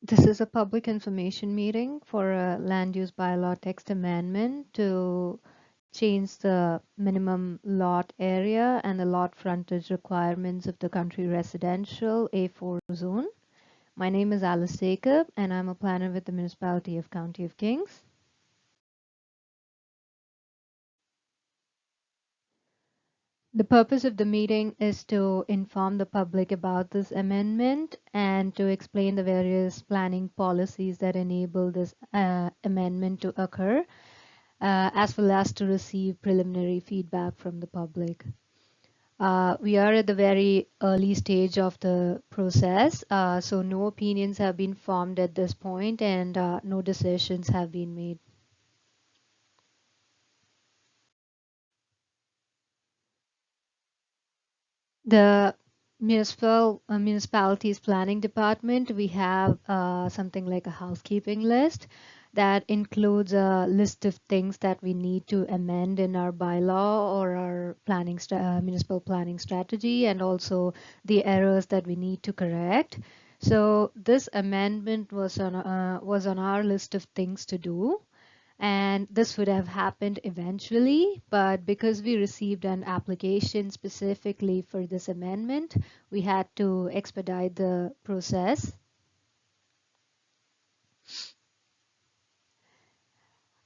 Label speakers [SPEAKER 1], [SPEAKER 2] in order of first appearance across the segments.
[SPEAKER 1] This is a public information meeting for a land use bylaw text amendment to change the minimum lot area and the lot frontage requirements of the country residential A4 zone. My name is Alice Jacob, and I'm a planner with the municipality of County of Kings. The purpose of the meeting is to inform the public about this amendment and to explain the various planning policies that enable this amendment to occur, as well as to receive preliminary feedback from the public. We are at the very early stage of the process, so no opinions have been formed at this point and no decisions have been made. The municipality's planning department, we have something like a housekeeping list that includes a list of things that we need to amend in our bylaw or our municipal planning strategy, and also the errors that we need to correct. So this amendment was on our list of things to do, and this would have happened eventually, but because we received an application specifically for this amendment, we had to expedite the process.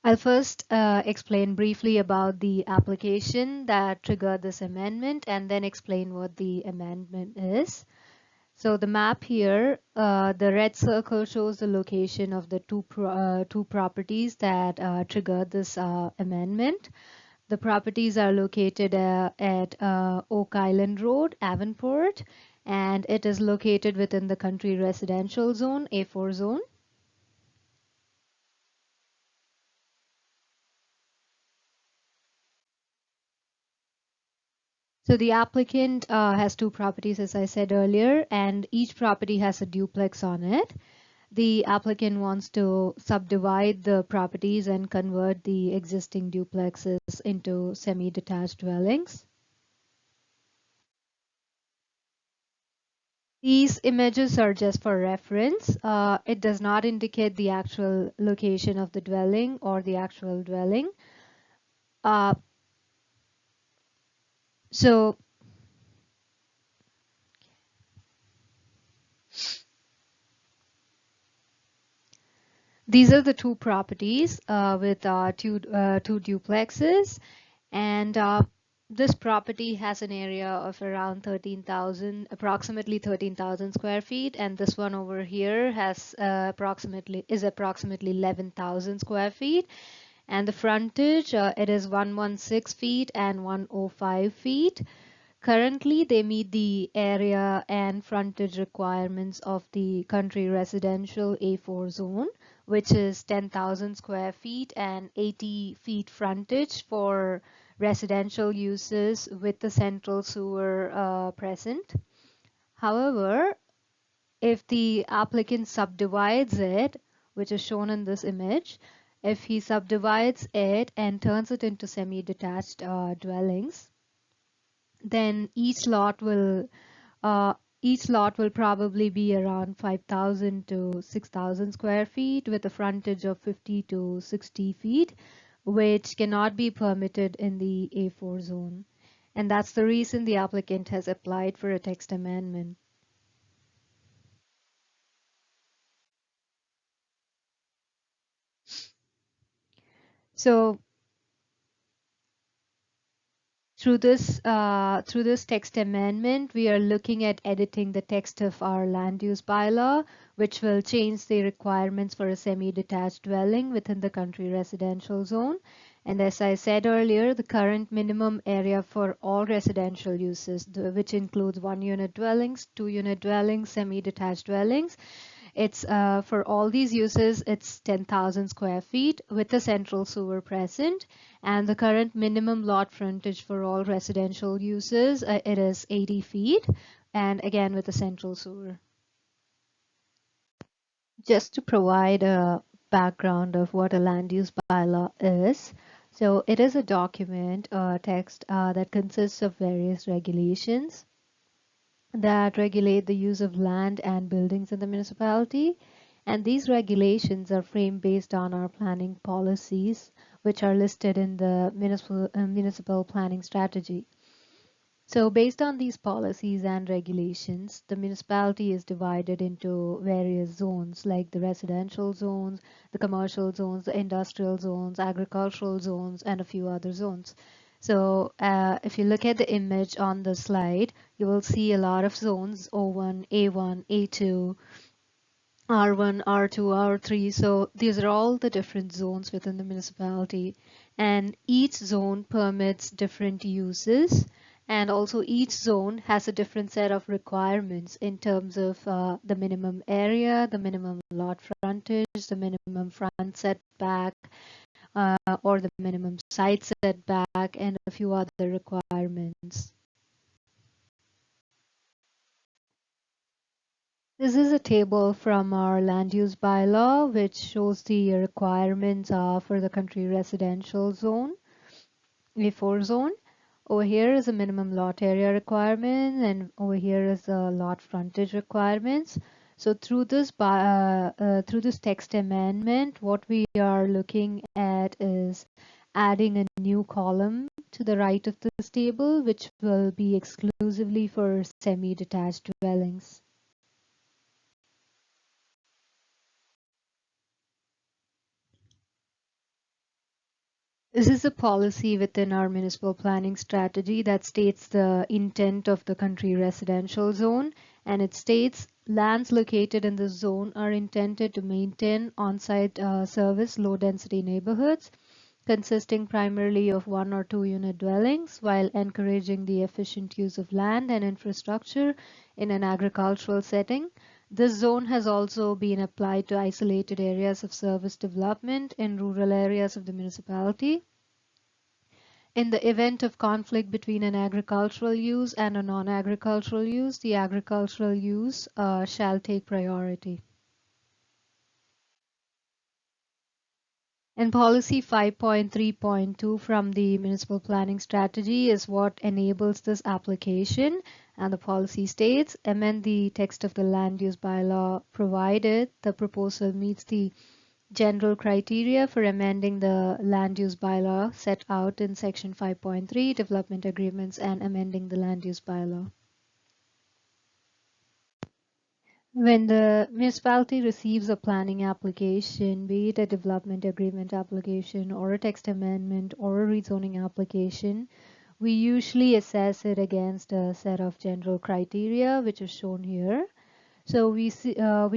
[SPEAKER 1] I'll first explain briefly about the application that triggered this amendment and then explain what the amendment is. So the map here, the red circle shows the location of the two properties that triggered this amendment. The properties are located at Oak Island Road, Avonport, and it is located within the country residential zone, A4 zone. So the applicant has two properties, as I said earlier, and each property has a duplex on it. The applicant wants to subdivide the properties and convert the existing duplexes into semi-detached dwellings. These images are just for reference. It does not indicate the actual location of the dwelling or the actual dwelling. Uh, so these are the two properties with two duplexes, and this property has an area of around 13,000, approximately 13,000 square feet, and this one over here has approximately 11,000 square feet. And the frontage, it is 116 feet and 105 feet. Currently, they meet the area and frontage requirements of the country residential A4 zone, which is 10,000 square feet and 80 feet frontage for residential uses with the central sewer present. However, if the applicant subdivides it, which is shown in this image, if he subdivides it and turns it into semi-detached dwellings, then uh, each lot will probably be around 5,000 to 6,000 square feet with a frontage of 50 to 60 feet, which cannot be permitted in the A4 zone. And that's the reason the applicant has applied for a text amendment. So through this text amendment, we are looking at editing the text of our land use bylaw, which will change the requirements for a semi-detached dwelling within the country residential zone. And as I said earlier, the current minimum area for all residential uses, which includes one-unit dwellings, two-unit dwellings, semi-detached dwellings, it's for all these uses, it's 10,000 square feet with a central sewer present, and the current minimum lot frontage for all residential uses, it is 80 feet, and again with a central sewer. Just to provide a background of what a land use bylaw is, so it is a document or text that consists of various regulations that regulate the use of land and buildings in the municipality. And these regulations are framed based on our planning policies, which are listed in the municipal planning strategy. So based on these policies and regulations, the municipality is divided into various zones like the residential zones, the commercial zones, the industrial zones, agricultural zones, and a few other zones. So if you look at the image on the slide, you will see a lot of zones: O1, A1, A2, R1, R2, R3. So these are all the different zones within the municipality, and each zone permits different uses, and also each zone has a different set of requirements in terms of the minimum area, the minimum lot frontage, the minimum front setback, or the minimum side setback, and a few other requirements. This is a table from our land use bylaw, which shows the requirements for the country residential zone, A4 zone. Over here is a minimum lot area requirement, and over here is the lot frontage requirements. So through this text amendment, what we are looking at is adding a new column to the right of this table, which will be exclusively for semi-detached dwellings. This is a policy within our municipal planning strategy that states the intent of the country residential zone, and it states lands located in the zone are intended to maintain on-site service low-density neighborhoods consisting primarily of one or two unit dwellings while encouraging the efficient use of land and infrastructure in an agricultural setting. This zone has also been applied to isolated areas of service development in rural areas of the municipality. In the event of conflict between an agricultural use and a non-agricultural use, the agricultural use shall take priority. And policy 5.3.2 from the municipal planning strategy is what enables this application. And the policy states, amend the text of the land use bylaw provided the proposal meets the general criteria for amending the land use bylaw set out in section 5.3 development agreements and amending the land use bylaw. When the municipality receives a planning application, be it a development agreement application or a text amendment or a rezoning application, we usually assess it against a set of general criteria, which is shown here. So we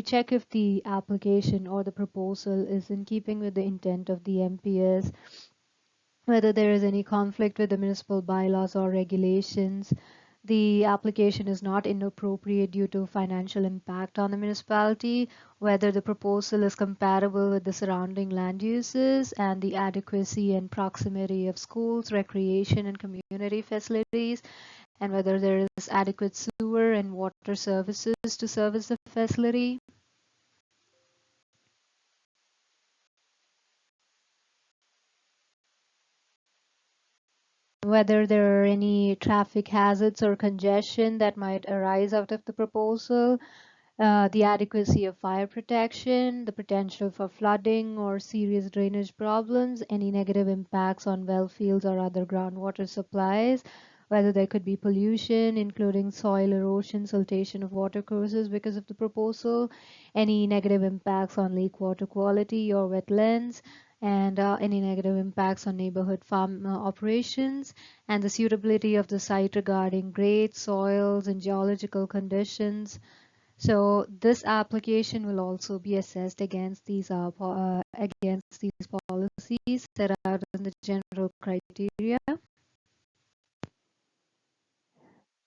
[SPEAKER 1] check if the application or the proposal is in keeping with the intent of the MPS, whether there is any conflict with the municipal bylaws or regulations, the application is not inappropriate due to financial impact on the municipality, whether the proposal is compatible with the surrounding land uses, and the adequacy and proximity of schools, recreation, and community facilities, and whether there is adequate sewer and water services to service the facility. Whether there are any traffic hazards or congestion that might arise out of the proposal, the adequacy of fire protection, the potential for flooding or serious drainage problems, any negative impacts on well fields or other groundwater supplies, whether there could be pollution, including soil erosion, siltation of watercourses because of the proposal, any negative impacts on lake water quality or wetlands, and any negative impacts on neighborhood farm operations, and the suitability of the site regarding grade, soils, and geological conditions. So this application will also be assessed against against these policies set out in the general criteria.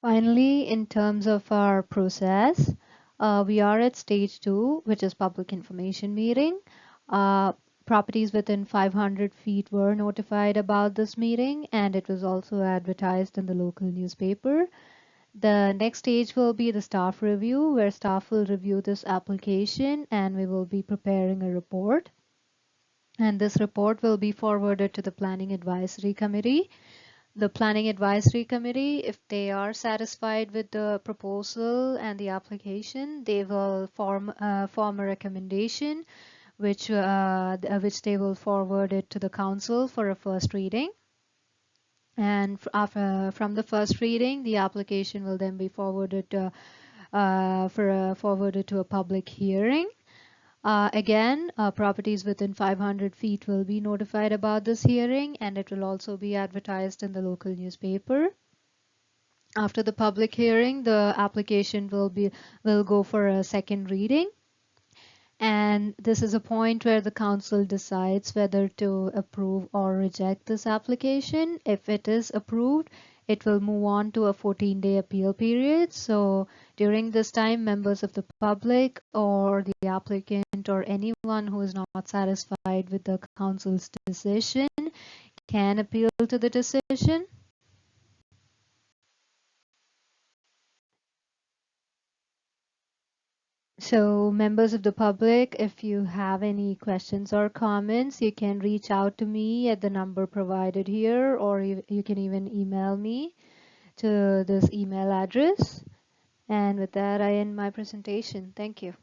[SPEAKER 1] Finally, in terms of our process, we are at stage 2, which is public information meeting. Properties within 500 feet were notified about this meeting, and it was also advertised in the local newspaper. The next stage will be the staff review, where staff will review this application and we will be preparing a report. And this report will be forwarded to the Planning Advisory Committee. The Planning Advisory Committee, if they are satisfied with the proposal and the application, they will form a recommendation which they will forward it to the council for a first reading. And from the first reading, the application will then be forwarded to a public hearing. Again, properties within 500 feet will be notified about this hearing, and it will also be advertised in the local newspaper. After the public hearing, the application will go for a second reading. And this is a point where the council decides whether to approve or reject this application. If it is approved, it will move on to a 14-day appeal period. So during this time, members of the public or the applicant or anyone who is not satisfied with the council's decision can appeal to the decision. So members of the public, if you have any questions or comments, you can reach out to me at the number provided here, or you can even email me to this email address. And with that, I end my presentation. Thank you.